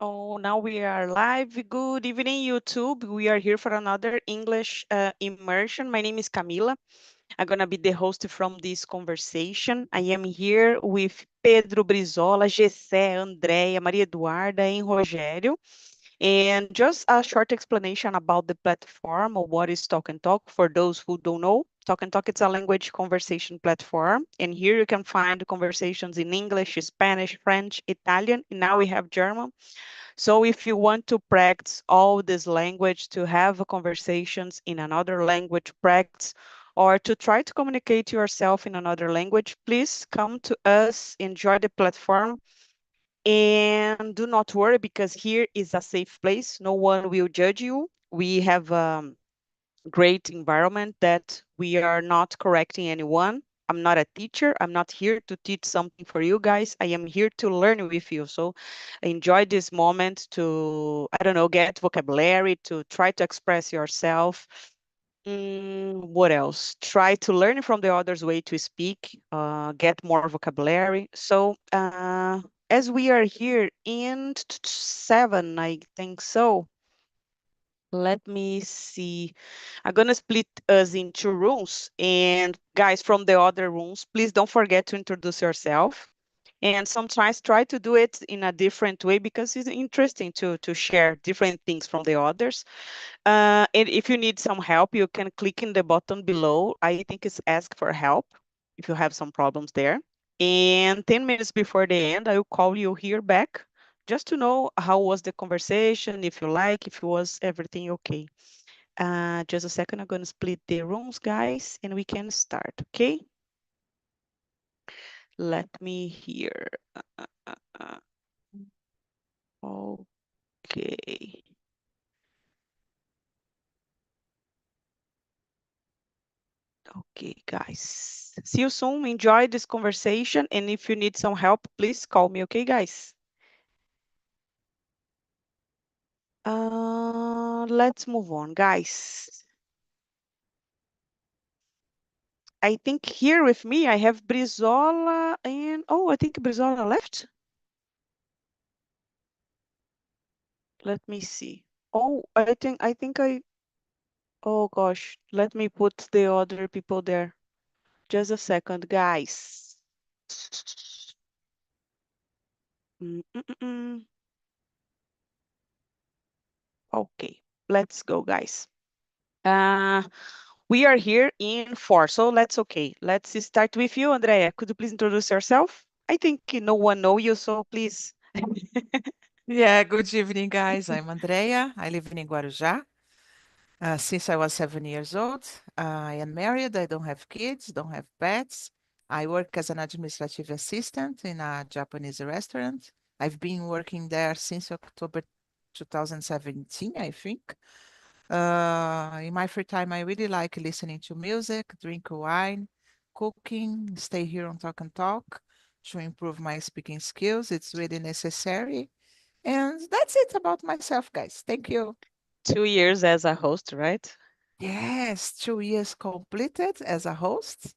Oh, now we are live. Good evening, YouTube. We are here for another English immersion. My name is Camila. I'm going to be the host from this conversation. I am here with Pedro Brizola, Gessé, Andréia, Maria Eduarda, and Rogério. And just a short explanation about the platform or what is Talk and Talk for those who don't know. Talk and Talk is a language conversation platform. And here you can find conversations in English, Spanish, French, Italian, and now we have German. So if you want to practice all this language, to have conversations in another language, practice, or to try to communicate yourself in another language, please come to us, enjoy the platform, and do not worry because here is a safe place. No one will judge you. We have great environment that we are not correcting anyone. I'm not a teacher. I'm not here to teach something for you guys. I am here to learn with you. So enjoy this moment to, I don't know, get vocabulary, to try to express yourself. What else? Try to learn from the other's way to speak, get more vocabulary. So as we are here in 7, I think so. Let me see. I'm gonna split us into rooms, and guys from the other rooms, please don't forget to introduce yourself. And sometimes try to do it in a different way because it's interesting to share different things from the others. And if you need some help, you can click in the button below. I think it's ask for help if you have some problems there. And 10 minutes before the end, I will call you here back just to know how was the conversation, if you like, if it was everything okay. Just a second, I'm going to split the rooms, guys, and we can start, okay? Let me hear. Uh, okay. Okay, guys. See you soon. Enjoy this conversation. And if you need some help, please call me, okay, guys? Let's move on, guys. I think here with me, I have Brizola and, oh, I think Brizola left. Let me see. Oh, oh gosh, let me put the other people there. Just a second, guys. Mm, mm, mm, mm. Okay, let's go, guys. Uh, we are here in 4, so let's start with you, Andrea. Could you please introduce yourself? I think no one know you, so please. Yeah, good evening, guys. I'm Andrea. I live in Guarujá. Since I was 7 years old, I am married. I don't have kids, don't have pets. I work as an administrative assistant in a Japanese restaurant. I've been working there since October 2017, I think. In my free time, I really like listening to music, drink wine, cooking, stay here on Talk and Talk to improve my speaking skills. It's really necessary. And that's it about myself, guys. Thank you. 2 years as a host, right? Yes, 2 years completed as a host.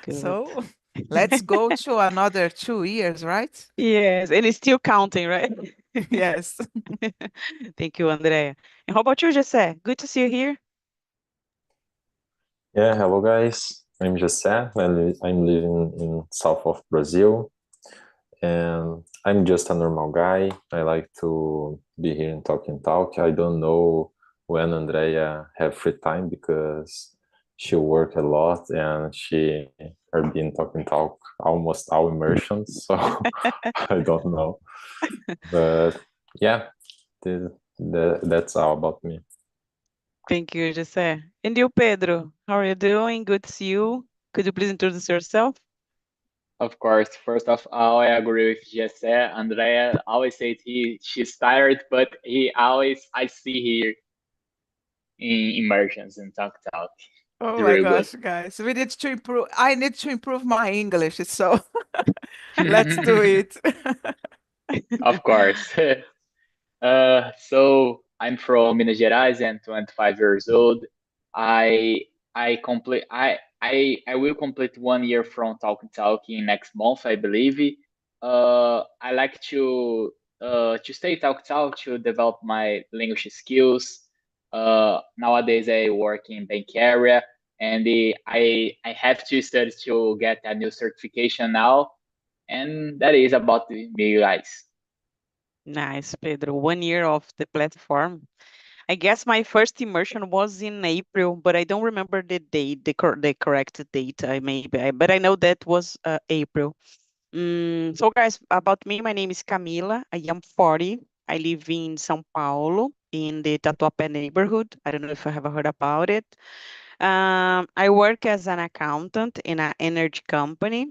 Good. So let's go to another 2 years, right? Yes, and it's still counting, right? Yes. Thank you, Andrea. And how about you, Jesse? Good to see you here. Yeah, hello guys. I'm Jessé. I'm living in south of Brazil, and I'm just a normal guy. I like to be here and talk and talk. I don't know when Andrea have free time because she work a lot and she are been talk and talk almost all immersions. So I don't know, but yeah, that's all about me. Thank you, Jesse. And you, Pedro, how are you doing? Good to see you. Could you please introduce yourself? Of course, first of all, I agree with Jesse. Andrea always says she's tired, but he always I see here in immersions and talk. Oh It's my real good. gosh, guys. We need to improve. I need to improve my English. So let's do it. Of course. So I'm from Minas Gerais and 25 years old. I I complete I will complete 1 year from Talk in next month, I believe. I like to to stay talk to develop my language skills. Nowadays I work in bank area, and I have to study to get a new certification now, and that is about me, guys. Nice, Pedro. 1 year of the platform. I guess my first immersion was in April, but I don't remember the date, the correct date. But I know that was April. So guys, about me, my name is Camila. I am 40. I live in São Paulo in the Tatuapé neighborhood. I don't know if you have heard about it. I work as an accountant in an energy company.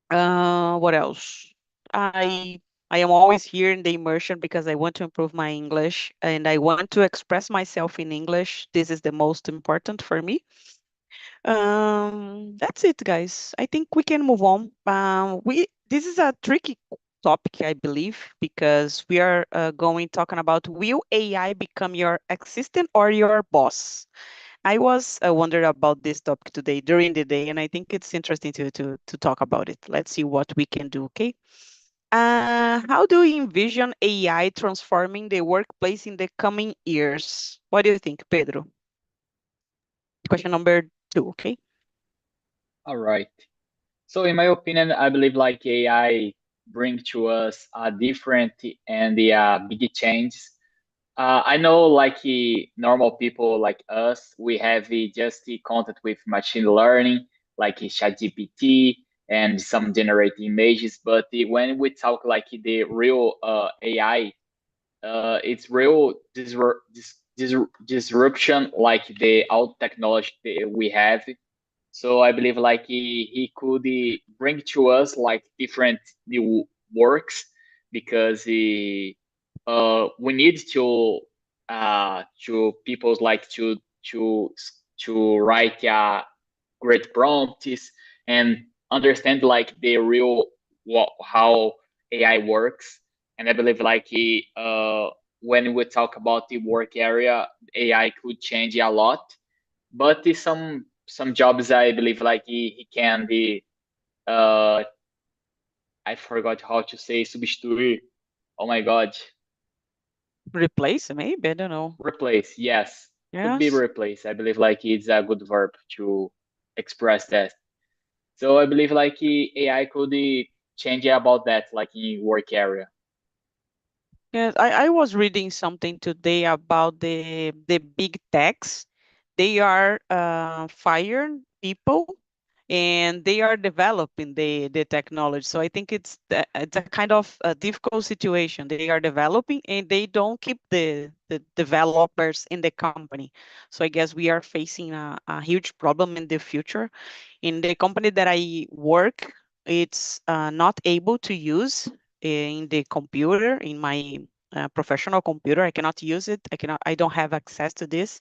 What else? I I am always here in the immersion because I want to improve my English and I want to express myself in English. This is the most important for me. That's it, guys. I think we can move on. We This is a tricky topic, I believe, because we are going talking about, will AI become your assistant or your boss? I was wondering about this topic today during the day, and I think it's interesting to talk about it. Let's see what we can do. Okay. How do you envision AI transforming the workplace in the coming years? What do you think, Pedro? Question number 2. Okay. All right. So in my opinion, I believe like AI bring to us a different and big changes. I know like normal people like us, we have just the contact with machine learning, like ChatGPT and some generate images. But when we talk like the real AI, it's real disruption like the all technology that we have. So I believe like he could bring to us like different new works, because we need to people like to write great prompts and understand like the real how AI works. And I believe like when we talk about the work area, AI could change a lot, but some jobs I believe like he can be uh I forgot how to say substituir. Oh my god. Replace, maybe, I don't know. Replace, yes. Could be Yes. replace. I believe like it's a good verb to express that. So I believe like AI could change about that like in work area. Yes, I was reading something today about the big techs. They are firing people and they are developing the technology. So I think it's a kind of a difficult situation. They are developing and they don't keep the developers in the company. So I guess we are facing a huge problem in the future. In the company that I work, it's not able to use in the computer, in my professional computer. I cannot use it. I don't have access to this.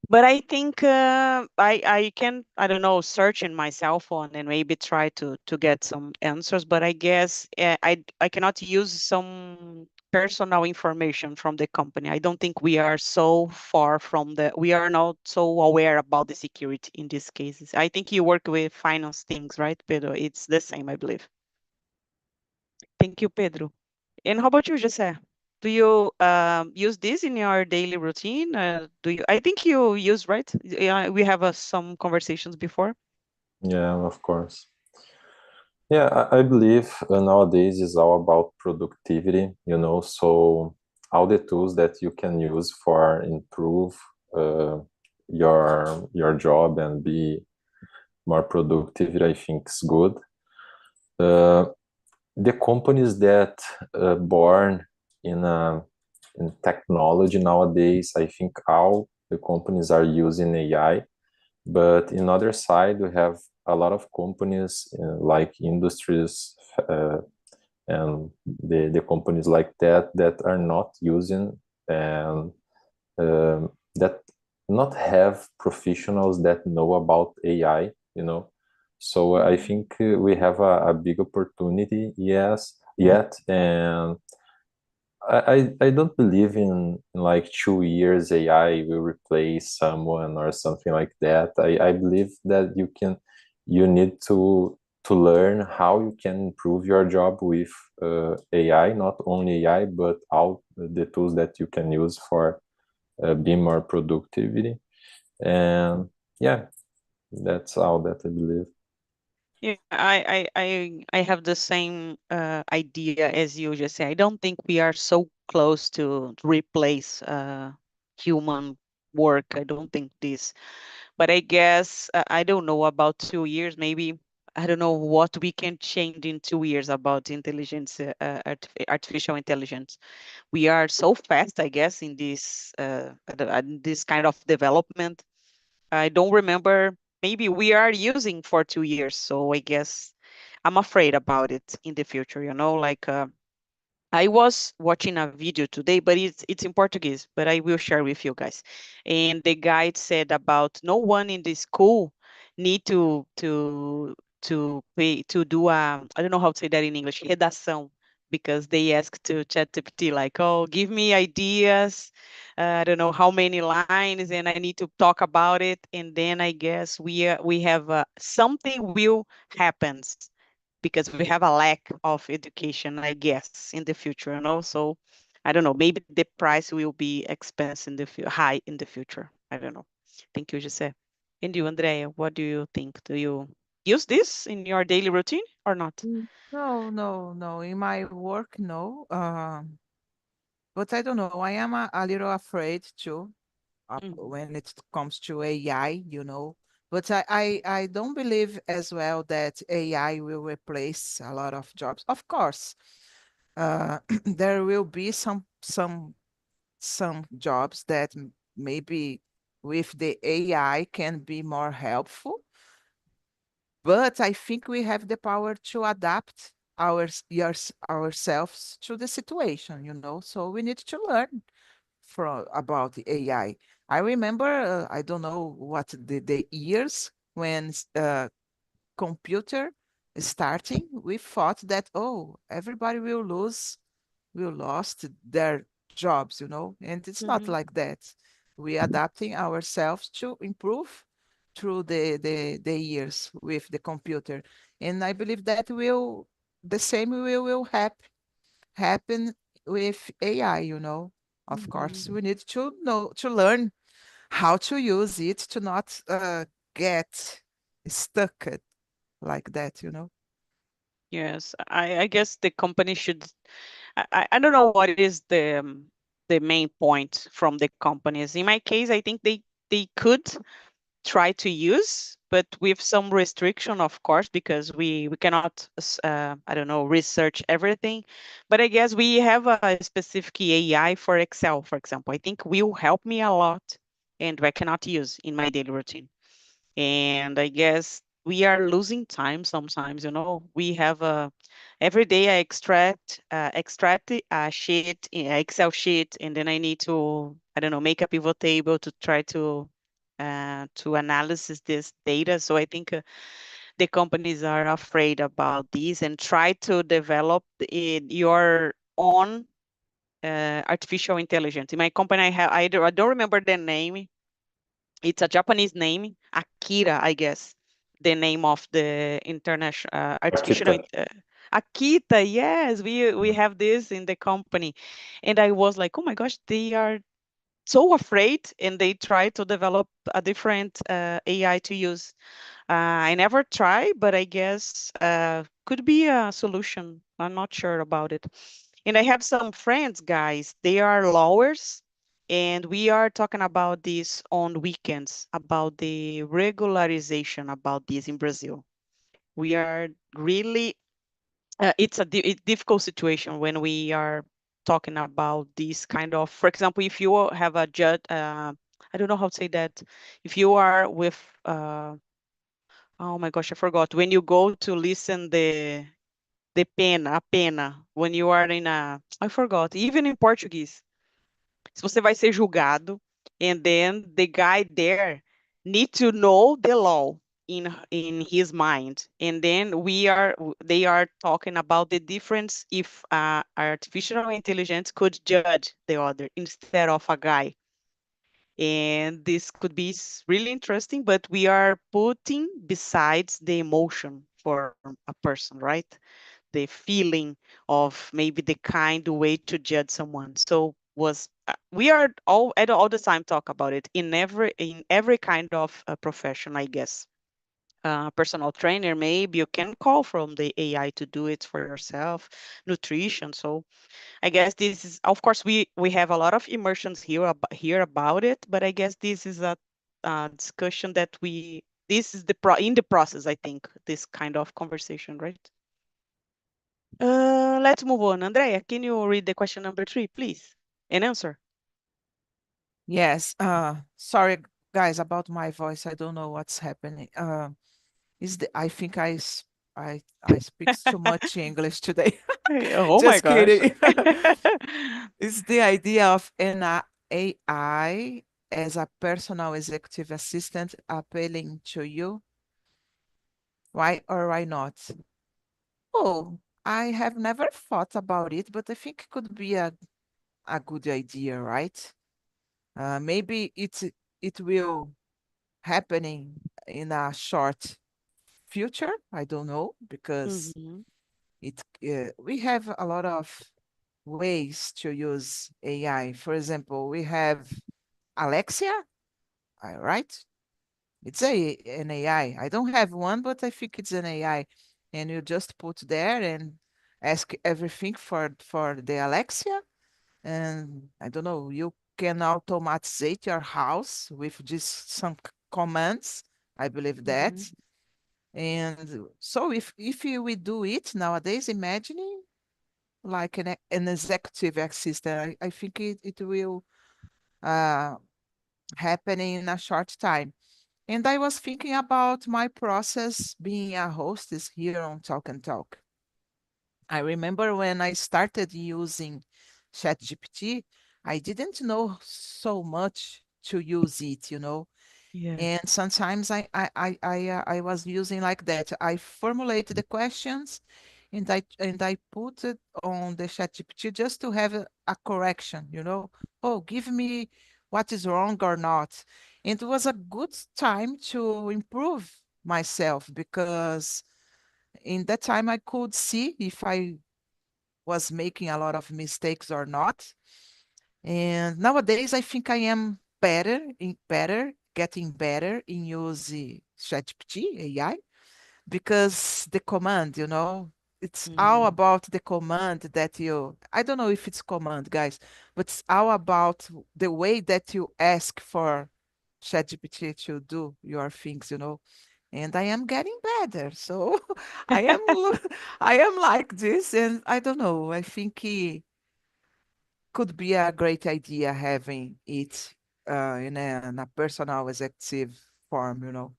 But I think I can, I don't know, search in my cell phone and maybe try to get some answers. But I guess I cannot use some personal information from the company. I don't think we are so far from we are not so aware about the security in these cases. I think you work with finance things, right, Pedro? It's the same, I believe. Thank you, Pedro. And how about you, Jose? Do you use this in your daily routine? Do you? I think you use, right? Yeah, we have some conversations before. Yeah, of course. Yeah, I believe nowadays is all about productivity, so all the tools that you can use for improve your job and be more productive, I think is good. The companies that born in technology nowadays, I think all the companies are using AI. But in other side, we have a lot of companies like industries and the companies like that are not using, and that not have professionals that know about AI. So I think we have a big opportunity, yes, yet, and I don't believe in like 2 years AI will replace someone or something like that. I believe that you need to to learn how you can improve your job with AI, not only AI, but all the tools that you can use for being more productivity. And yeah, that's all that I believe. Yeah, I have the same idea as you just said. I don't think we are so close to replace human work. I don't think this, but I guess I don't know about 2 years, maybe. I don't know what we can change in 2 years about intelligence, artificial intelligence. We are so fast, I guess, in this kind of development. I don't remember. Maybe we are using for 2 years, so I guess I'm afraid about it in the future. Like I was watching a video today, but it's in Portuguese, but I will share with you guys. And the guide said about no one in the school need to pay to do a, I don't know how to say that in English, redação, because they asked to ChatGPT like, oh, give me ideas. I don't know how many lines, and I need to talk about it. And then I guess we have something will happens because we have a lack of education, I guess, in the future. So I don't know, maybe the price will be expensive high in the future. I don't know. Thank you, Jose. And you, Andrea, what do you think? Do you use this in your daily routine or not? No, no, no. In my work, no. But I don't know. I am a little afraid too Mhm. when it comes to AI, But I don't believe as well that AI will replace a lot of jobs. Of course, there will be some jobs that maybe with the AI can be more helpful, but I think we have the power to adapt ourselves to the situation, So we need to learn from about the AI. I remember, I don't know what the years when computer is starting, we thought that, oh, everybody will lost their jobs, and it's not Mhm. like that. We adapting ourselves to improve through the years with the computer. And I believe that the same will happen with AI, Of course, Mhm. we need to know to learn how to use it to not get stuck like that. Yes, I guess the company should. I don't know what is the main point from the companies. In my case, I think they could try to use, but with some restriction, of course, because we cannot, I don't know, research everything. But I guess we have a specific AI for Excel, for example. I think will help me a lot, and I cannot use in my daily routine. And I guess we are losing time sometimes. We have every day I extract a sheet, Excel sheet, and then I need to, I don't know, make a pivot table to try to analysis this data. So I think the companies are afraid about this and try to develop your own artificial intelligence. In my company, I don't remember the name. It's a Japanese name, Akira, I guess, the name of the international artificial. Akita. Akita, yes, we have this in the company, and I was like, oh my gosh, they are so afraid, and they try to develop a different AI to use. I never try, but I guess could be a solution. I'm not sure about it. And I have some friends, guys. They are lawyers, and we are talking about this on weekends about the regularization about this in Brazil. We are really it's a difficult situation when we are talking about this kind of, for example, if you have a judge, I don't know how to say that. If you are with oh my gosh, I forgot. When you go to listen the pena, a pena, when you are in a, I forgot, even in Portuguese. Se você vai ser julgado, and then the guy there need to know the law in his mind. And then they are talking about the difference if artificial intelligence could judge the other instead of a guy. And this could be really interesting, but we are putting besides the emotion for a person, right? The feeling of maybe the kind way to judge someone. So was we are all the time talk about it in every kind of profession, I guess. Personal trainer, maybe you can call from the AI to do it for yourself. Nutrition. So I guess this is, of course, we have a lot of immersions here about it, but I guess this is a discussion that this is in the process, I think, this kind of conversation, right? Let's move on. Andrea, can you read the question number 3, please, and answer? Yes. Sorry, guys, about my voice. I don't know what's happening. I think I speak too much English today. Oh my Just gosh. kidding. Is the idea of an AI as a personal executive assistant appealing to you? Why or why not? Oh, I have never thought about it, but I think it could be a good idea, right? Maybe it will happening in a short future. I don't know because Mhm, we have a lot of ways to use AI. For example, we have Alexia, right? It's an AI. I don't have one, but I think it's an AI. And you just put there and ask everything for the Alexia. And I don't know, you can automatize your house with just some commands. I believe that. mhm. And so if we do it nowadays, imagining like an executive assistant, I think it will uh, happen in a short time. And I was thinking about my process being a hostess here on Talk and Talk. I remember when I started using ChatGPT, I didn't know so much to use it, Yeah. and sometimes I was using like that. I formulated the questions and I put it on the ChatGPT just to have a correction. Oh, give me what is wrong or not. And it was a good time to improve myself because in that time I could see if I was making a lot of mistakes or not. And nowadays, I think I am getting better in using ChatGPT AI because the command, it's all Mhm. about the command I don't know if it's command, guys, but it's all about the way that you ask for ChatGPT to do your things. And I am getting better. So I am, I am like this, and I don't know. I think could be a great idea having it in a personal executive form.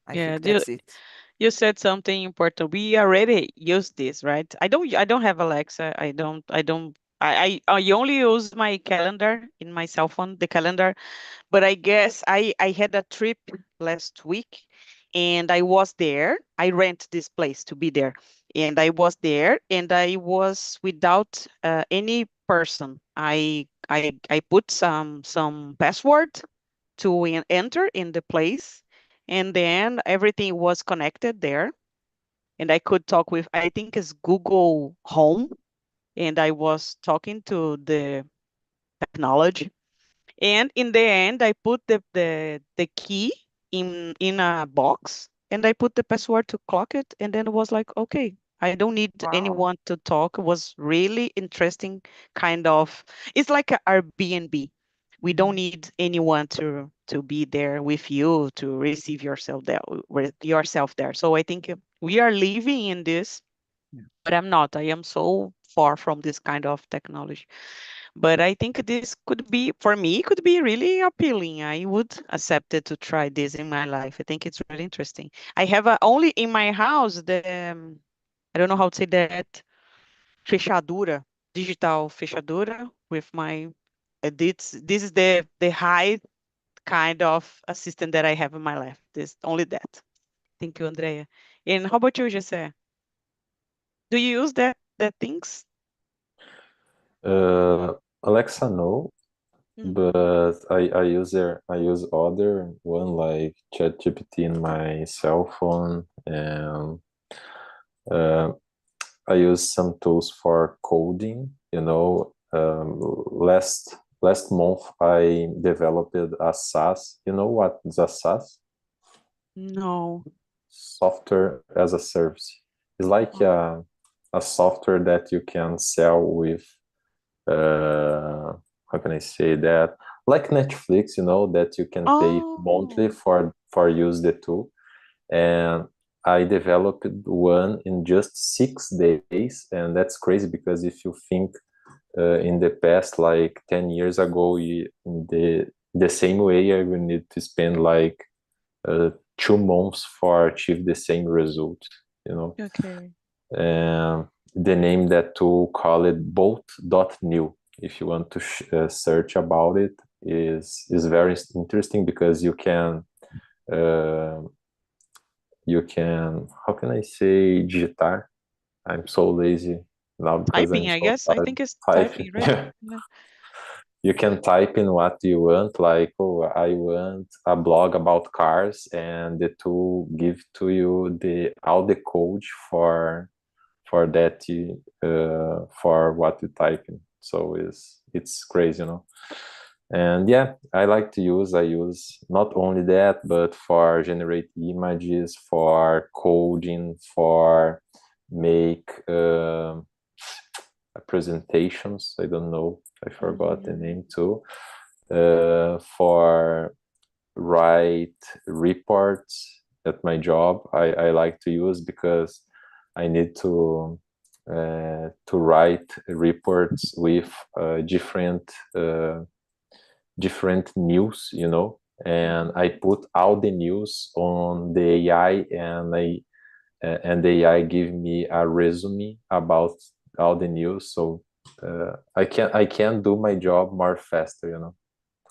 I Yeah. think that's it. You said something important. We already use this, right? I don't have Alexa. I only use my calendar in my cell phone, the calendar. But I guess I had a trip last week and I was there. I rent this place to be there. And I was there and I was without any person. I put some password to enter in the place, and then everything was connected there, and I could talk with, I think it's Google Home, and I was talking to the technology. And in the end, I put the key in a box, and I put the password to clock it, and then it was like, okay, I don't need Wow. anyone to talk. It was really interesting kind of, it's like a Airbnb. We don't Mhm. need anyone to be there with you to receive yourself there with yourself there. So I think we are living in this, Yeah. but I'm not. I am so far from this kind of technology. But I think this could be, for me, could be really appealing. I would accept it to try this in my life. I think it's really interesting. I have only in my house I don't know how to say that, fechadura, digital fechadura with my, this is the high kind of assistant that I have in my life. This only that. Thank you, Andrea. And how about you, Jesse? Do you use that things? Alexa, no. but I use other one like ChatGPT in my cell phone, and I use some tools for coding. Last month I developed a SaaS. You know what is a SaaS? No. Software as a service. It's like a software that you can sell with how can I say that? Like Netflix, that you can pay monthly Oh. for use the tool. And I developed one in just 6 days, and that's crazy because if you think in the past, like 10 years ago, in the same way, I will need to spend like 2 months for achieve the same result, Okay. and the name that tool call it bolt.new. If you want to search about it, is very interesting because uh, you can, how can I say digitar? I'm so lazy now because I'm Typing, I so guess. I tired think it's typing. typing, right? Yeah. You can type in what you want, like, oh, I want a blog about cars, and the tool give to you all the code for that for what you type in. So it's crazy, And yeah, I use not only that, but for generate images, for coding, for make presentations. I don't know, I forgot the name too. For write reports at my job, I like to use because I need to write reports with different news, and I put all the news on the AI, and the AI give me a resume about all the news, so I can do my job more faster.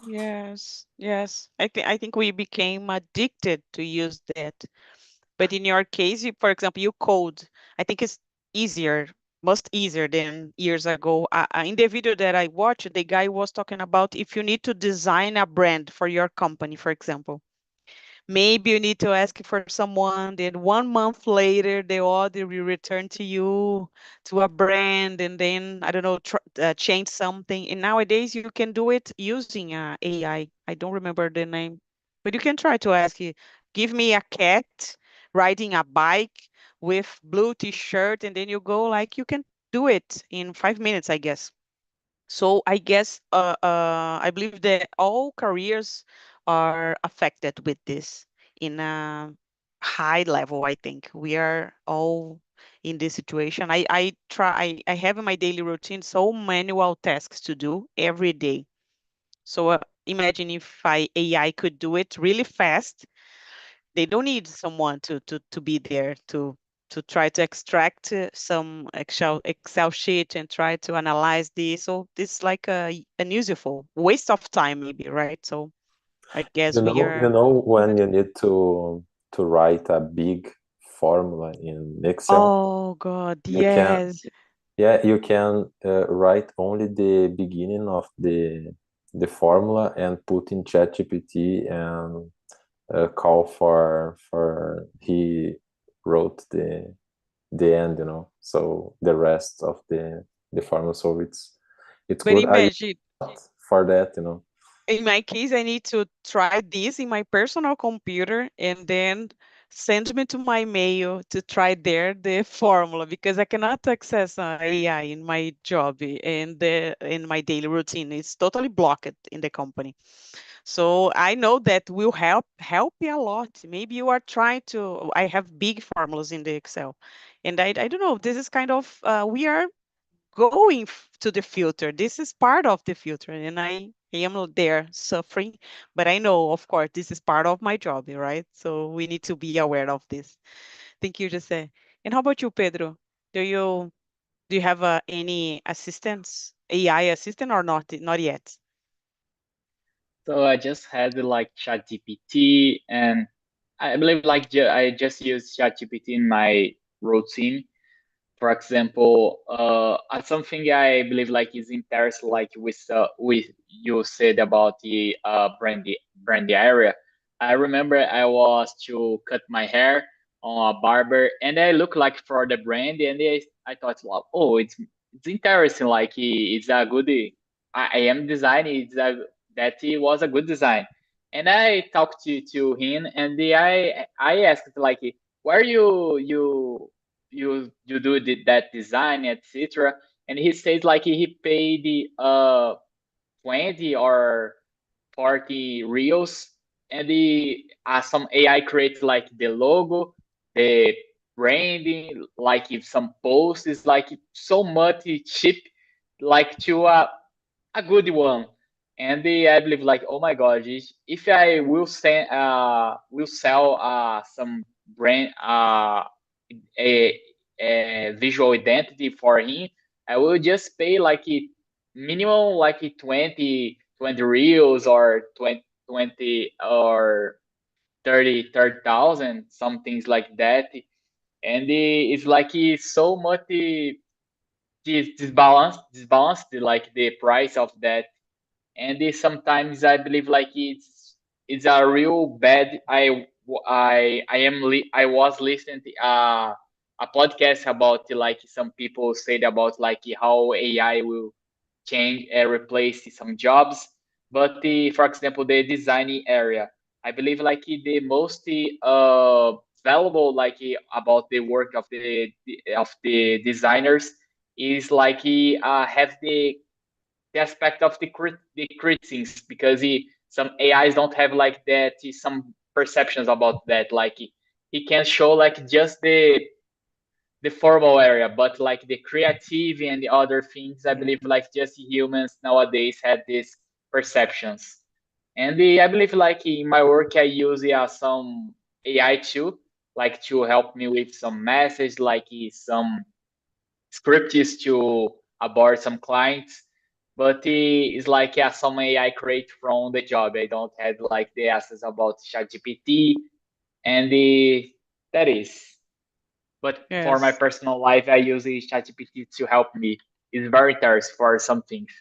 Yes, yes. I think we became addicted to use that. But in your case, for example, you code. I think it's easier, much easier than years ago. In the video that I watched, the guy was talking about if you need to design a brand for your company, for example. Maybe you need to ask for someone, then 1 month later, the order will return to you to a brand, and then, I don't know, change something. And nowadays, you can do it using AI. I don't remember the name, but you can try to ask you, give me a cat riding a bike with blue t-shirt, and then you go like, you can do it in 5 minutes, I guess. So I guess I believe that all careers are affected with this in a high level. I think we are all in this situation. I have in my daily routine so manual tasks to do every day. So imagine if AI could do it really fast. They don't need someone to be there to try to extract some Excel sheet and try to analyze this. So it's like an useful waste of time, maybe, right? So I guess we are. When you need to write a big formula in Excel, Oh God, you can yes. yeah, you can write only the beginning of the formula and put in ChatGPT and call for he wrote the end, so the rest of the formula. So it's But good. I use imagine, it for that, in my case, I need to try this in my personal computer and then send me to my mail to try there the formula because I cannot access AI in my job and in my daily routine. It's totally blocked in the company. So I know that will help me a lot. Maybe you are trying to. I have big formulas in the Excel, and I don't know. This is kind of we are going to the filter. This is part of the filter, and I am there suffering, but I know, of course, this is part of my job, right? So we need to be aware of this. Thank you, Jose. And how about you, Pedro? Do you do you have any assistants, AI assistant, or not? Not yet. So I just had like ChatGPT, and I believe like I just use ChatGPT in my routine for example, something I believe like is interesting, like with you said about the brandy area. I remember I was to cut my hair on a barber, and I look like for the brand, and I thought, well, oh, it's interesting. Like it's a good. I am designing. That it was a good design, and I talked to him, and I asked like, where you do that design, etc. And he says like he paid the 20 or 40 reels, and the some AI creates like the logo, the branding, like if some post is like so much cheap, like to a good one. And I believe like, oh my god, if I will sell some brand a, a visual identity for him, I will just pay like minimum like 20 reals or 20 or 30,000, some things like that. And it's like so much disbalanced like the price of that. And sometimes I believe like it's a real bad. I was listening to a podcast about like some people said about like how AI will change and replace some jobs. But for example, the designing area, I believe like the most valuable like about the work of the designers is like have the aspect of the criticisms, because some AIs don't have like that some perceptions about that. Like he can show like just the formal area, but like the creative and the other things, I believe like just humans nowadays had these perceptions. And I believe like in my work I use some AI too, like to help me with some message, like some scripts to abort some clients. But it's like some AI create from the job. I don't have like the access about ChatGPT, and that is. But for my Yes. personal life, I use the ChatGPT to help me. It's very interesting for some things.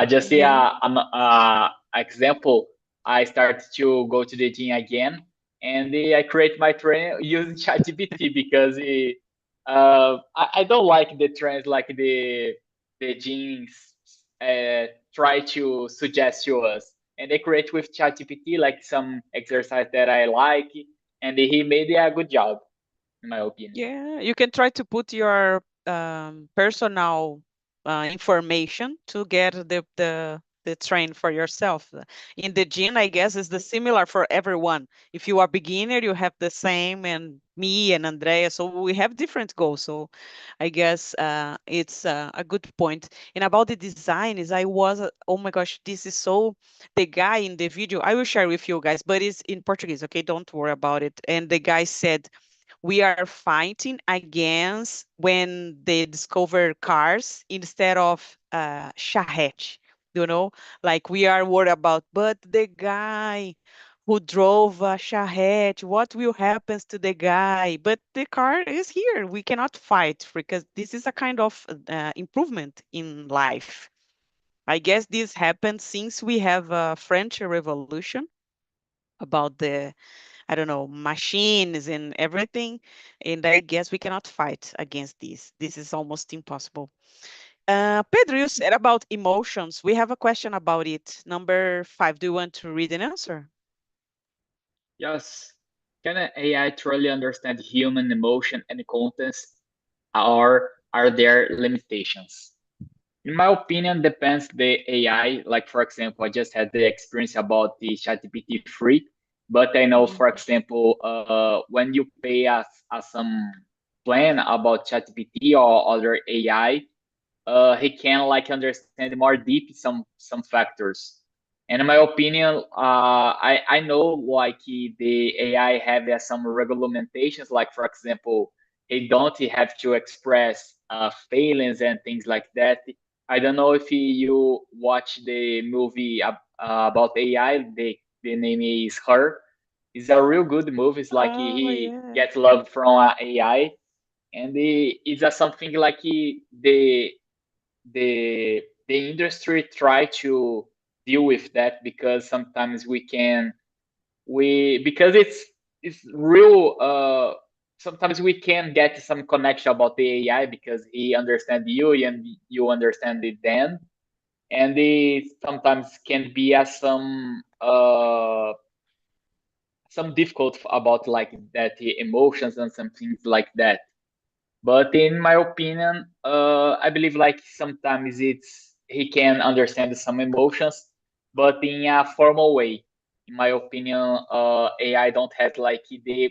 Just see Yeah. an example. I started to go to the gym again, and I create my train using ChatGPT because I don't like the trends like the gyms try to suggest to us, and they create with ChatGPT like some exercise that I like, and he made a good job in my opinion. Yeah, you can try to put your personal information to get the train for yourself. In the gym, I guess is the similar for everyone. If you are beginner, you have the same, and me and Andrea, so we have different goals. So I guess it's a good point. And about the design is I was oh my gosh, this is so the guy in the video. I will share with you guys, but it's in Portuguese. Okay, don't worry about it. And the guy said we are fighting against when they discover cars instead of charrete, you know, like we are worried about, but the guy who drove a charrete, what will happen to the guy? But the car is here. We cannot fight because this is a kind of improvement in life. I guess this happened since we have a French Revolution about the I don't know, machines and everything. And I guess we cannot fight against this. This is almost impossible. Pedro, you said about emotions. We have a question about it. Number 5. Do you want to read an answer? Yes. Can an AI truly understand human emotion and context, or are there limitations? In my opinion, depends the AI. Like for example, I just had the experience about the ChatGPT free, but I know, for example, when you pay us some plan about ChatGPT or other AI, he can like understand more deep some factors. And in my opinion, I know like the AI have some regulamentations, like for example, he don't have to express feelings and things like that. I don't know if you watch the movie about AI. The name is Her. It's a real good movie. It's like Oh, he yeah. gets love from AI, and it's something like the industry try to deal with that, because sometimes because it's real. Sometimes we can get some connection about the AI because he understands you and you understand it then, and it sometimes can be some difficult about like that, the emotions and some things like that. But in my opinion, I believe like sometimes he can understand some emotions, but in a formal way. In my opinion, AI don't have like the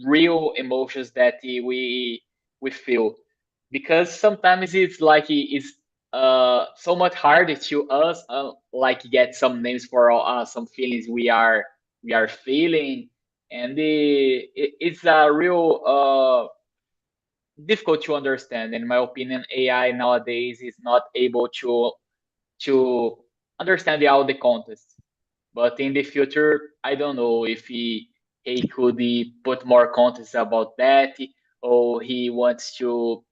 real emotions that we feel, because sometimes it's like it's so much hard to us like get some names for some feelings we are feeling, and it's a real difficult to understand. In my opinion, AI nowadays is not able to understand all the context. But in the future, I don't know if he could put more context about that, or he wants to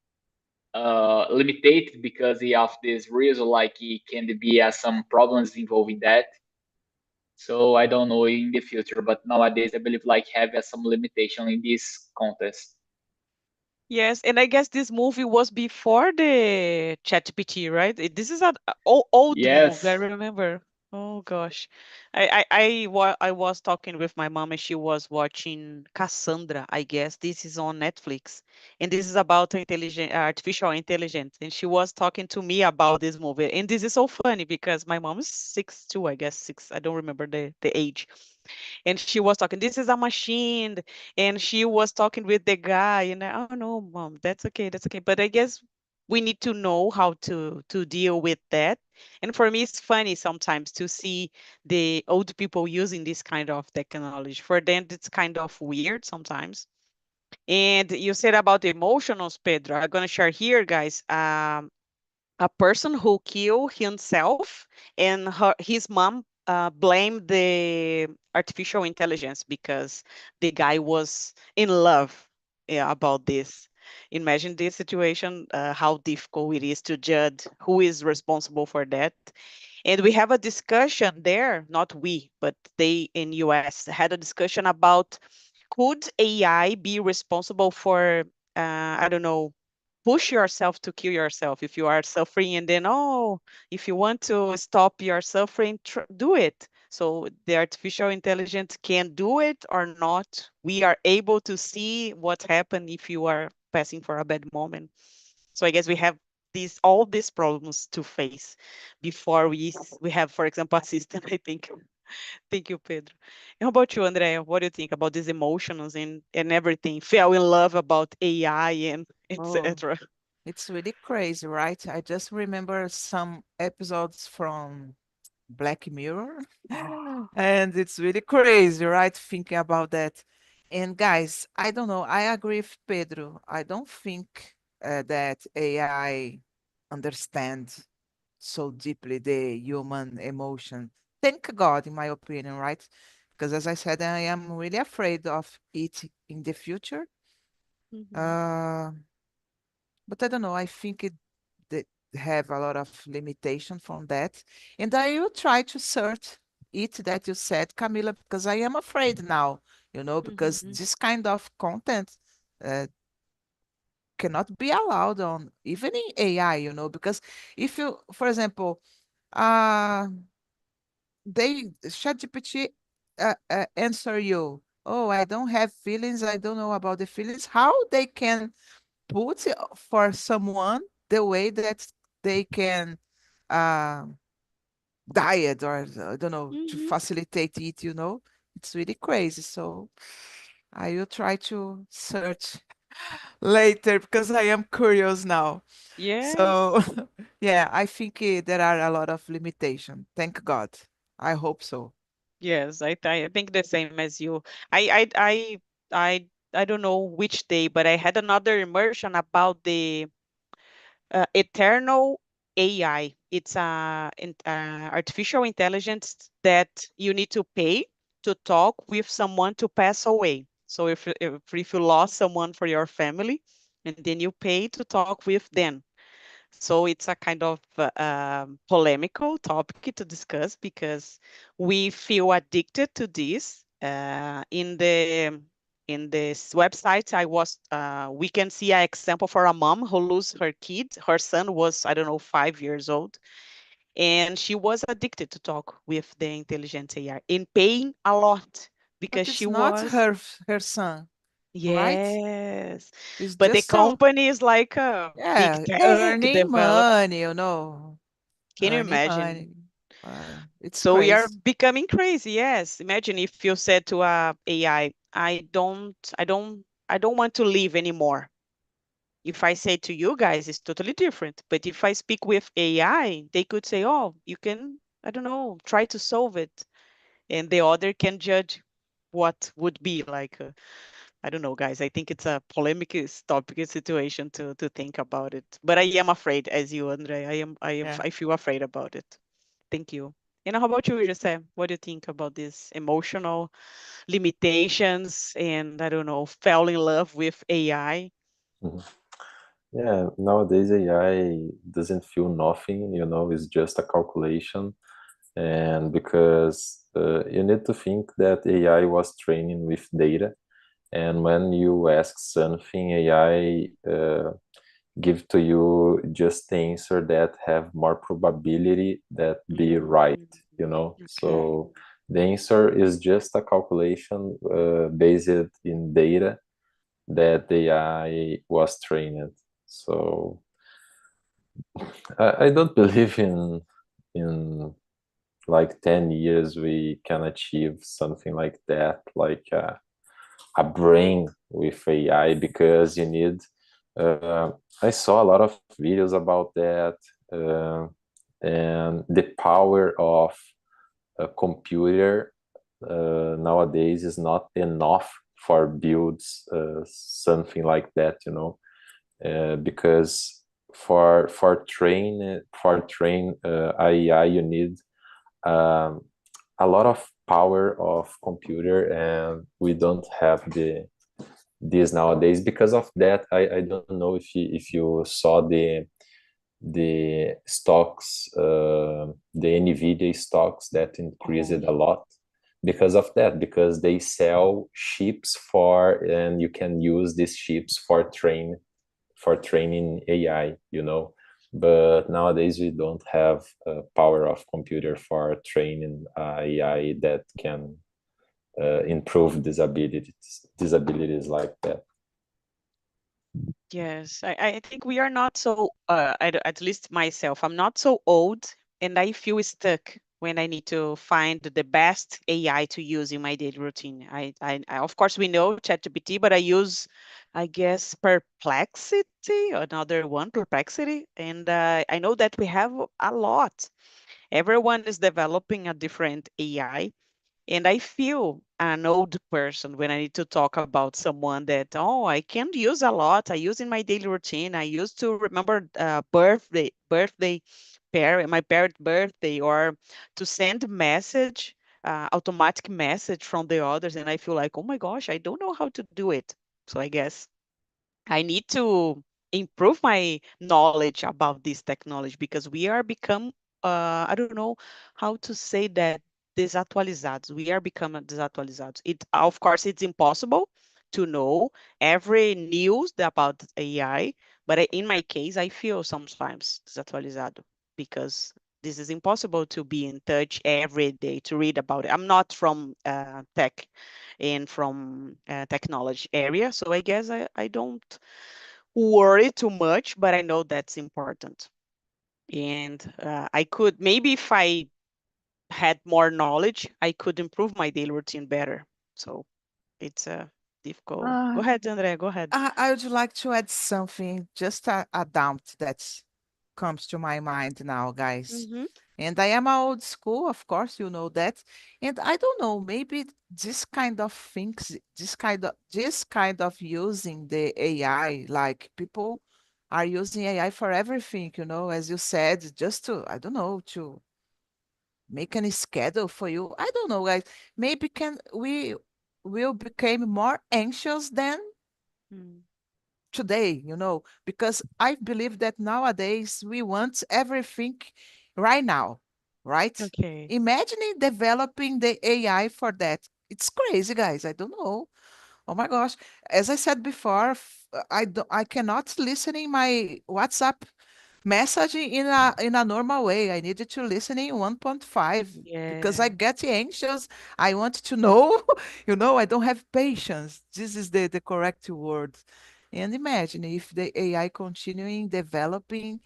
limitate because he of this reason, like he can be some problems involving that. So I don't know in the future, but nowadays I believe like have some limitation in this contest. Yes, and I guess this movie was before the ChatGPT, right? This is an old movie, I Yes. remember. Oh gosh. I was talking with my mom and she was watching Cassandra, I guess. This is on Netflix. And this is about artificial intelligence. And she was talking to me about this movie. And this is so funny because my mom is 6'2", I guess, six. I don't remember the age. And she was talking, this is a machine, and she was talking with the guy, and oh no, mom, that's okay, but I guess we need to know how to deal with that. And for me, it's funny sometimes to see the old people using this kind of technology. For them, it's kind of weird sometimes. And you said about the emotionals, Pedro. I'm gonna share here, guys. A person who killed himself, and his mom blamed the artificial intelligence because the guy was in love, yeah, about this. Imagine this situation, how difficult it is to judge who is responsible for that. And we have a discussion there, not we, but they in US had a discussion about, could AI be responsible for, I don't know, push yourself to kill yourself if you are suffering, and then, oh, if you want to stop your suffering, do it. So the artificial intelligence can do it or not. We are able to see what happened if you are passing for a bad moment. So I guess we have all these problems to face before we have, for example, a system, I think. Thank you, Pedro. How about you, Andrea? What do you think about these emotions and everything? Fell in love about AI and Oh, etc. it's really crazy, right? I just remember some episodes from Black Mirror, and it's really crazy, right? Thinking about that. And guys, I don't know. I agree with Pedro. I don't think that AI understands so deeply the human emotion. Thank God, in my opinion, right? Because as I said, I am really afraid of it in the future. Mhm. Uh, but I don't know. I think they have a lot of limitation from that. And I will try to search it that you said, Camila, because I am afraid now, because Mhm. this kind of content uh, cannot be allowed on even in AI, because if you, for example, uh, ChatGPT answer you, oh, I don't have feelings, I don't know about the feelings, how they can put for someone the way that they can uh, diet or I don't know to Mhm. facilitate it, it's really crazy. So I will try to search later because I am curious now. Yes. So yeah, I think there are a lot of limitation. Thank God. I hope so. Yes, I think the same as you. I I don't know which day, but I had another immersion about the eternal AI. It's artificial intelligence that you need to pay to talk with someone to pass away. So if you lost someone for your family, and then you pay to talk with them. So it's a kind of polemical topic to discuss because we feel addicted to this. In this website, we can see an example for a mom who lose her kid. Her son was, I don't know, 5 years old, and she was addicted to talk with the intelligent AI and paying a lot But because she it's not was, her son, right? yes, It's but the just a, company is like a big yeah, tech earning develop. money, you know, Can you earning imagine? money. It's So we are crazy. becoming crazy. Yes. Imagine if you said to a AI, I don't want to live anymore. If I say to you guys, it's totally different. But if I speak with AI, they could say, oh, you can, I don't know, try to solve it. And the other can judge what would be like. I don't know, guys. I think it's a polemic topic situation to think about it. But I am afraid, as you, Andre. Yeah. I feel afraid about it. Thank you. And how about you, Jose? What do you think about these emotional limitations and I don't know, fell in love with AI? Mhm. Yeah, nowadays AI doesn't feel nothing, it's just a calculation. And because you need to think that AI was training with data, and when you ask something, AI give to you just the answer that have more probability that be right, Mm, okay. So the answer is just a calculation based in data that the AI was trained. So I don't believe in like 10 years we can achieve something like that, like a brain with AI, because you need. Uh, I saw a lot of videos about that, uh, and the power of a computer nowadays is not enough for builds something like that, because for train AI you need um, a lot of power of computer, and we don't have this nowadays. Because of that, I don't know if you saw the stocks, the Nvidia stocks that increased Oh, a lot because of that, because they sell chips and you can use these chips for training AI, But nowadays we don't have power of computer for training AI that can improve disabilities like that. yes. I think we are not so, at least myself, I'm not so old and I feel stuck when I need to find the best AI to use in my daily routine. Of course, we know ChatGPT, but I use, I guess, Perplexity, another one, Perplexity. And I know that we have a lot. Everyone is developing a different AI. And I feel an old person when I need to talk about someone that, oh, I can use a lot. I use in my daily routine. I used to remember my parent birthday, or to send message, automatic message from the others. And I feel like, oh my gosh, I don't know how to do it. So I guess I need to improve my knowledge about this technology because we are become I don't know how to say that, desatualizados. We are becoming desatualizados. It, of course, it's impossible to know every news about AI, but in my case, I feel sometimes desatualizado because this is impossible to be in touch every day to read about it. I'm not from tech and from technology area, so I guess I don't worry too much, but I know that's important. And I could, maybe if I had more knowledge, I could improve my daily routine better. So it's difficult. Go Uh, ahead, Andrea, go ahead. I would like to add something, just a doubt that comes to my mind now, guys. Mm-hmm. And I am old school, of course, you know that. And I don't know, maybe this kind of things, this kind of using the AI, like people are using AI for everything, as you said, just to, I don't know, to make a schedule for you. I don't know, guys. Maybe can we will become more anxious then, Mm. today, because I believe that nowadays we want everything right now, right? Okay. Imagining developing the AI for that. It's crazy, guys. I don't know. Oh my gosh. As I said before, I cannot listen in my WhatsApp messaging in a normal way. I needed to listen in 1.5 because I Yeah. get anxious. I want to know, I don't have patience. This is the correct word. And imagine if the AI continuing developing,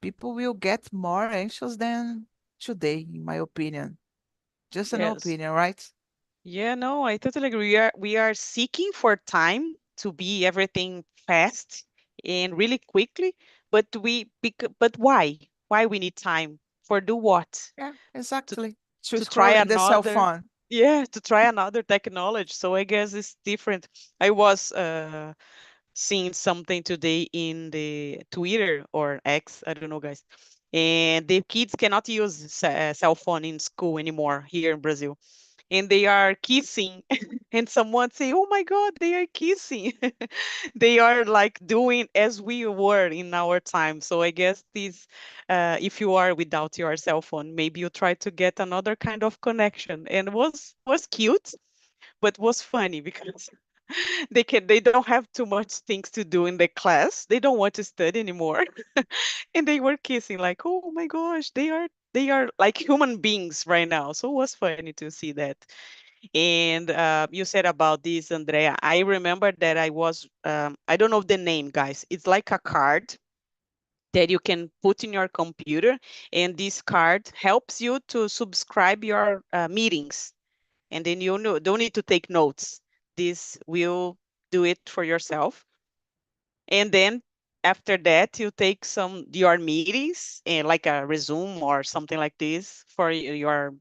people will get more anxious than today, in my opinion. Just an Yes. opinion, right? Yeah, no, I totally agree. We are seeking for time to be everything fast and really quickly, but why? Why we need time? For do what? Yeah, To exactly. To to try scroll in the cell another, phone. yeah, to try another technology. So I guess it's different. I was seeing something today in the Twitter or X, I don't know, guys. And the kids cannot use cell phone in school anymore here in Brazil, and they are kissing and someone say, oh my god, they are kissing. They are like doing as we were in our time. So I guess this, if you are without your cell phone, maybe you try to get another kind of connection, and was cute, but was funny because they don't have too much things to do in the class. They don't want to study anymore. And they were kissing like, oh my gosh, they are like human beings right now. So it was funny to see that. And you said about this, Andrea. I remember that I don't know the name, guys. It's like a card that you can put in your computer, and this card helps you to subscribe your meetings. And then you don't need to take notes. This will do it for yourself. And then after that, you take your meetings and like a resume or something like this for your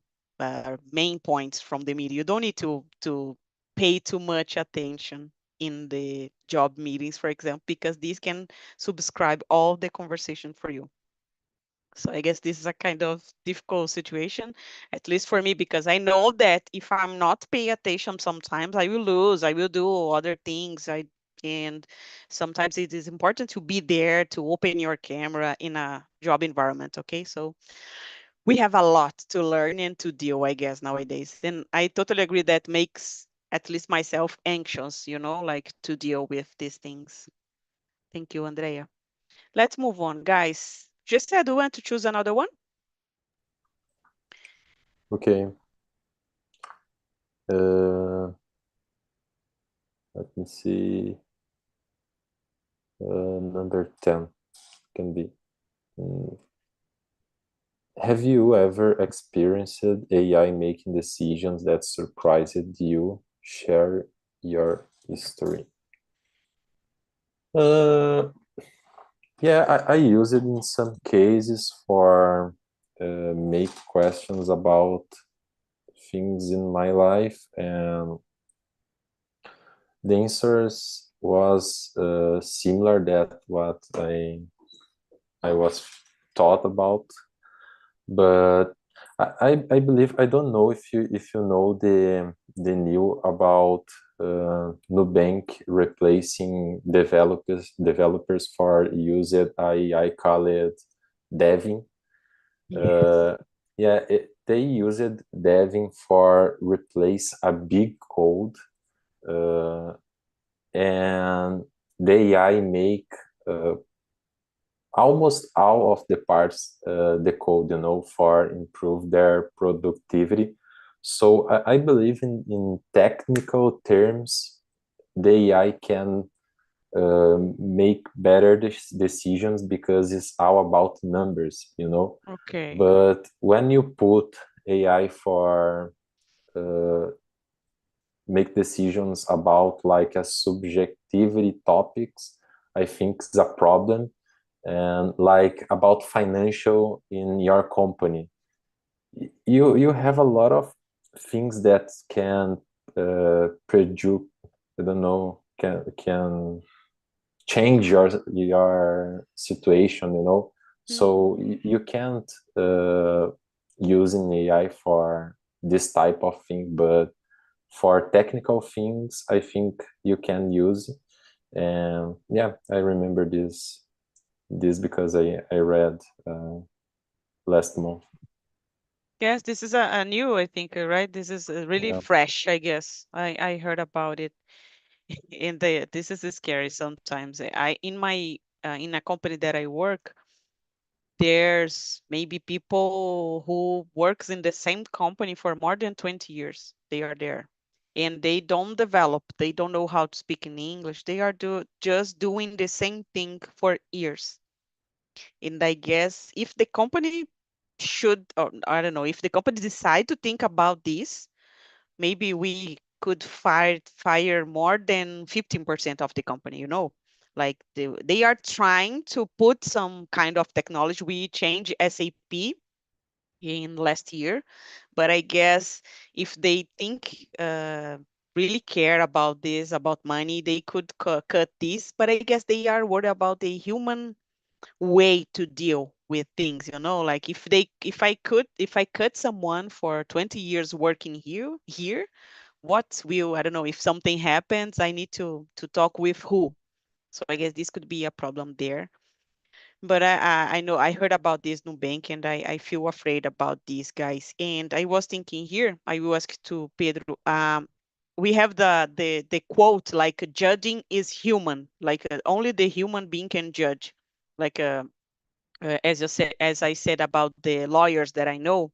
main points from the meeting. You don't need to pay too much attention in the job meetings, for example, because these can subscribe all the conversation for you. So I guess this is a kind of difficult situation, at least for me, because I know that if I'm not paying attention, sometimes I will lose. I will do other things. And sometimes it is important to be there to open your camera in a job environment. Okay, so we have a lot to learn and to deal, I guess, nowadays. And I totally agree that makes at least myself anxious, like to deal with these things. Thank you, Andrea. Let's move on, guys. Just do you want to choose another one? Okay. Uh, Let me see. Number 10 can be. Have you ever experienced AI making decisions that surprised you? Share your history. Uh, yeah, I use it in some cases for make questions about things in my life, and the answers was similar that what I was taught about, but I believe, I don't know if you know the new about Nubank replacing developers for use it. I call it deving. Yes. Yeah, they use it deving for replace a big code, uh, and the AI make almost all of the parts, the code, for improve their productivity. So I believe in technical terms, the AI can make better decisions because it's all about numbers. Okay. But when you put AI for make decisions about like a subjectivity topics, I think it's a problem. And like about financial in your company, you have a lot of things that can produce, I don't know, can change your situation. Mhm. So you can't use an AI for this type of thing, but for technical things, I think you can use. And yeah, I remember this because I read last month. Yes, this is a new, I think, right? This is really Yeah. fresh, I guess. I heard about it. In the this is scary sometimes. I in my in a company that I work, there's maybe people who works in the same company for more than 20 years. They are there and they don't develop. They don't know how to speak in English. They are just doing the same thing for years. And I guess if the company should, or I don't know, if the company decide to think about this, maybe we could fire more than 15% of the company, you know. Like they are trying to put some kind of technology. We changed SAP in last year, but I guess if they think really care about this, about money, they could cut this. But I guess they are worried about the human way to deal with things, you know. Like if I cut someone for 20 years working here, what will, I don't know, if something happens, I need to talk with who. So I guess this could be a problem there. But I know I heard about this new bank and I feel afraid about these guys. And I was thinking here, I will ask to Pedro. We have the quote like judging is human, like only the human being can judge. Like as I said about the lawyers that I know,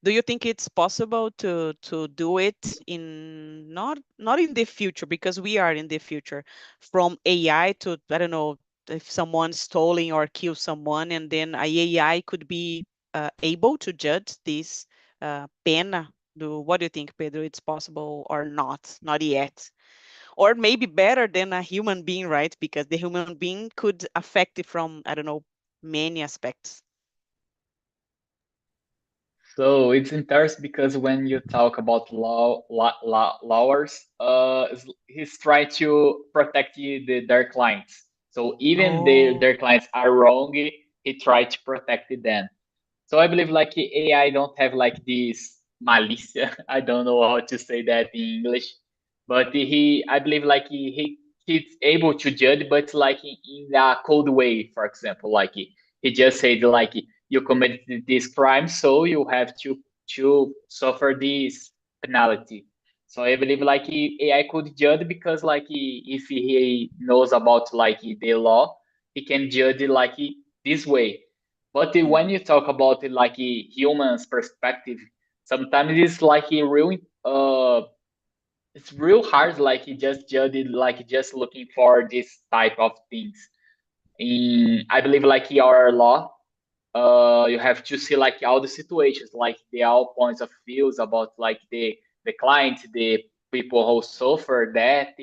do you think it's possible to do it in not in the future, because we are in the future, from AI to, I don't know, if someone stolen or kill someone, and then a AI could be able to judge this pena? What do you think, Pedro? It's possible or not? Not yet. Or maybe better than a human being, right? Because the human being could affect it from, I don't know, many aspects. So it's interesting because when you talk about lawyers, he's trying to protect their clients. So even Oh. their clients are wrong, he tried to protect them. So I believe like AI don't have like this malicia. I don't know how to say that in English, but I believe like he's able to judge, but like in a cold way. For example, like he just said like you committed this crime, so you have to suffer this penalty. So I believe like AI could judge because like if he knows about like the law, he can judge like this way. But when you talk about it like a human's perspective, sometimes it's like a real it's real hard like you just judge it like just looking for this type of things. In I believe like our law, you have to see like all the situations, like the all points of views about like the client, the people who suffer that,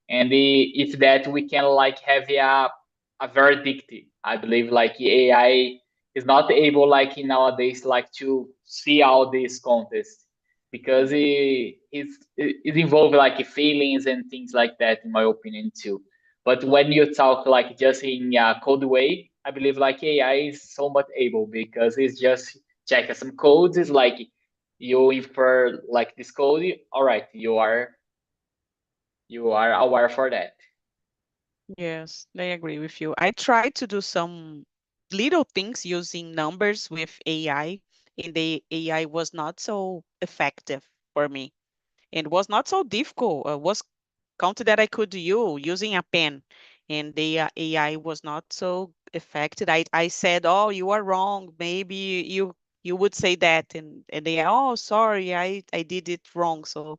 and it's that we can like have a verdict. I believe like AI is not able like nowadays like to see all these contests because it involves like feelings and things like that in my opinion too. But when you talk like just in a code way, I believe like AI is somewhat able because it's just checking some codes. It's like you infer like this code. All right, you are aware for that. Yes, I agree with you. I tried to do some little things using numbers with AI, and the AI was not so effective for me. And was not so difficult. Was counted that I could using a pen, and the AI was not so affected. I said, "Oh, you are wrong. Maybe you would say that," and they, "Oh, sorry, I did it wrong." So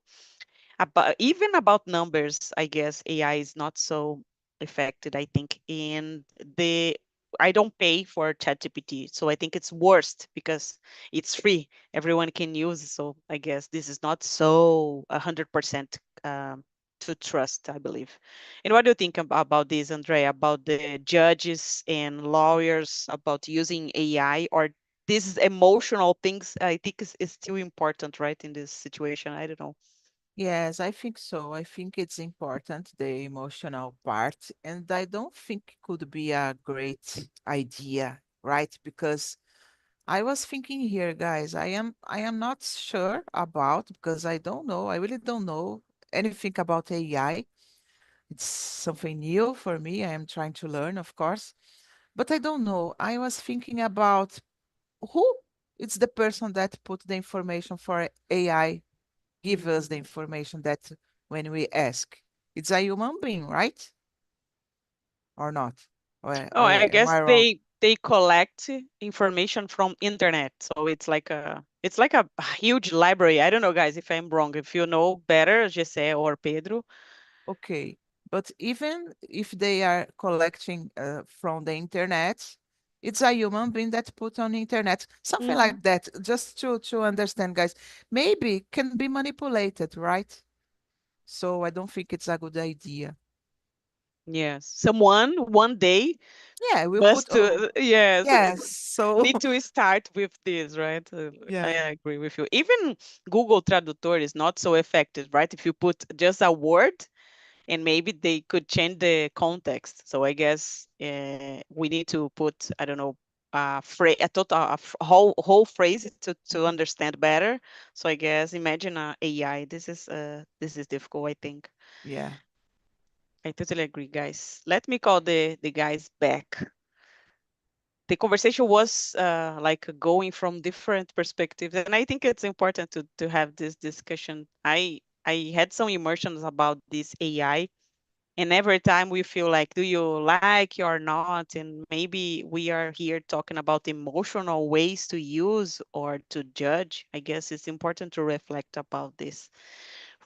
about even about numbers, I guess AI is not so affected, I think. And the I don't pay for ChatGPT, so I think it's worst because it's free. Everyone can use it. So I guess this is not so 100% to trust, I believe. And what do you think about this, Andrea, about the judges and lawyers about using AI, or these emotional things? I think is still important, right, in this situation. I don't know. Yes, I think so. I think it's important, the emotional part, and I don't think it could be a great idea, right? Because I was thinking here, guys, I am not sure about because I don't know, I really don't know anything about AI, It's something new for me. I am trying to learn, of course, but I don't know. I was thinking about who is the person that put the information for AI, give us the information that when we ask. It's a human being, right? Or not? Oh, I Am guess I wrong? they collect information from internet. So it's like a huge library. I don't know, guys, if I'm wrong. If you know better, Jesse or Pedro. Okay. But even if they are collecting from the internet, it's a human being that put on the internet. Something Mhm. like that, just to understand, guys. Maybe can be manipulated, right? So I don't think it's a good idea. Yes. Someone one day Yeah, we'll put, must yes. yes. So, Need to start with this, right? I yeah, agree with you. Even Google Traductor is not so effective, right? If you put just a word and maybe they could change the context. So I guess we need to put, I don't know, a total whole phrase to understand better. So I guess imagine a AI. This is difficult, I think. yeah. I totally agree, guys. Let me call the guys back. The conversation was like going from different perspectives, and I think it's important to have this discussion. I had some immersions about this AI, and every time we feel like, do you like or not? And maybe we are here talking about emotional ways to use or to judge. I guess it's important to reflect about this.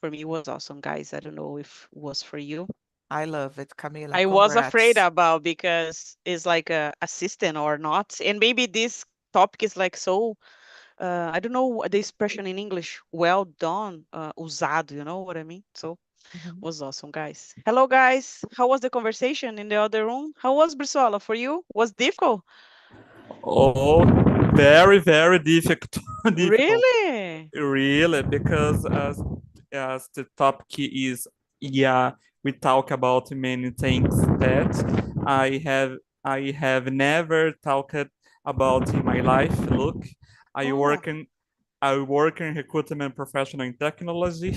For me, it was awesome, guys. I don't know if it was for you. I love it, Camila. I was afraid Congrats. about because it's like a assistant or not. And maybe this topic is like so, I don't know the expression in English, well done, usado, you know what I mean? So Mhm. was awesome, guys. Hello, guys. How was the conversation in the other room? How was Brisola for you? Was difficult? Oh, very, very difficult. difficult. Really? Really, because as the topic is, yeah, we talk about many things that I have I have never talked about in my life. Look, I Oh, work in I work in recruitment professional in technology.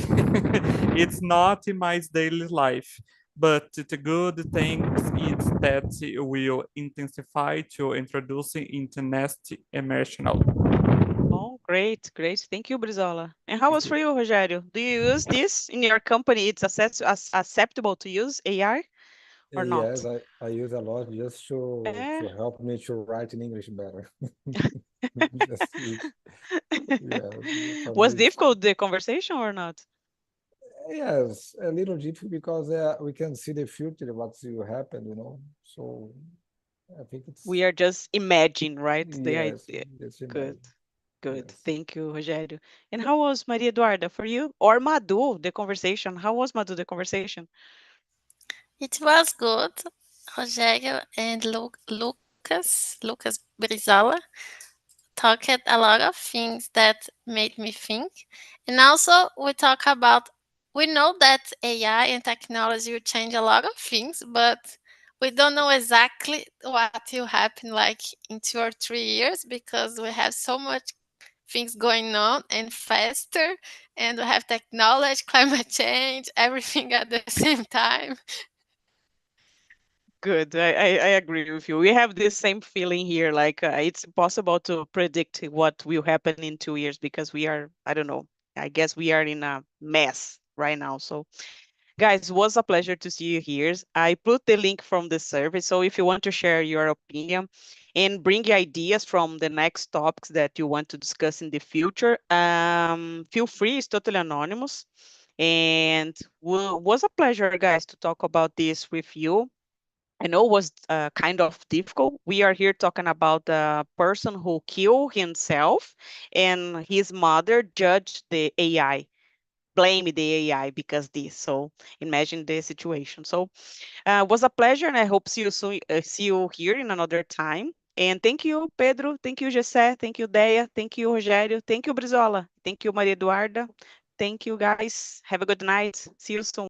It's not in my daily life, but the good thing is that it will intensify to introducing internet immersion. oh, great, great. Thank you, Brizola. And how was for you, Rogério? Do you use this in your company? It's acceptable to use AI or Yes, not? I use a lot just Eh? to help me to write in English better. Just yeah, for me Was it's difficult the conversation or not? yes, a little difficult because we can see the future, what's will happen, you know. So I think We it's are just imagine, right? The yes, idea. just Good, imagine. good. Yes. Thank you, Rogério. And how was Maria Eduarda for you? Or Madu, the conversation? How was Madu, the conversation? It was good. Rogério and Lucas Brizola talked a lot of things that made me think. And also we talk about, we know that AI and technology will change a lot of things, but we don't know exactly what will happen like in 2 or 3 years because we have so much things going on and faster, and we have technology, climate change, everything at the same time. Good. I agree with you. We have this same feeling here. Like it's impossible to predict what will happen in 2 years because we are, I don't know, I guess we are in a mess right now. So guys, was a pleasure to see you here. I put the link from the survey. So if you want to share your opinion and bring ideas from the next topics that you want to discuss in the future, feel free. It's totally anonymous. And was a pleasure, guys, to talk about this with you. I know it was kind of difficult. We are here talking about the person who killed himself and his mother judged the AI, blame the AI because this. So imagine the situation. So was a pleasure, and I hope see you soon, see you here in another time. And thank you, Pedro. Thank you, Gessé. Thank you, Deia. Thank you, Rogério. Thank you, Brizola. Thank you, Maria Eduarda. Thank you, guys. Have a good night. See you soon.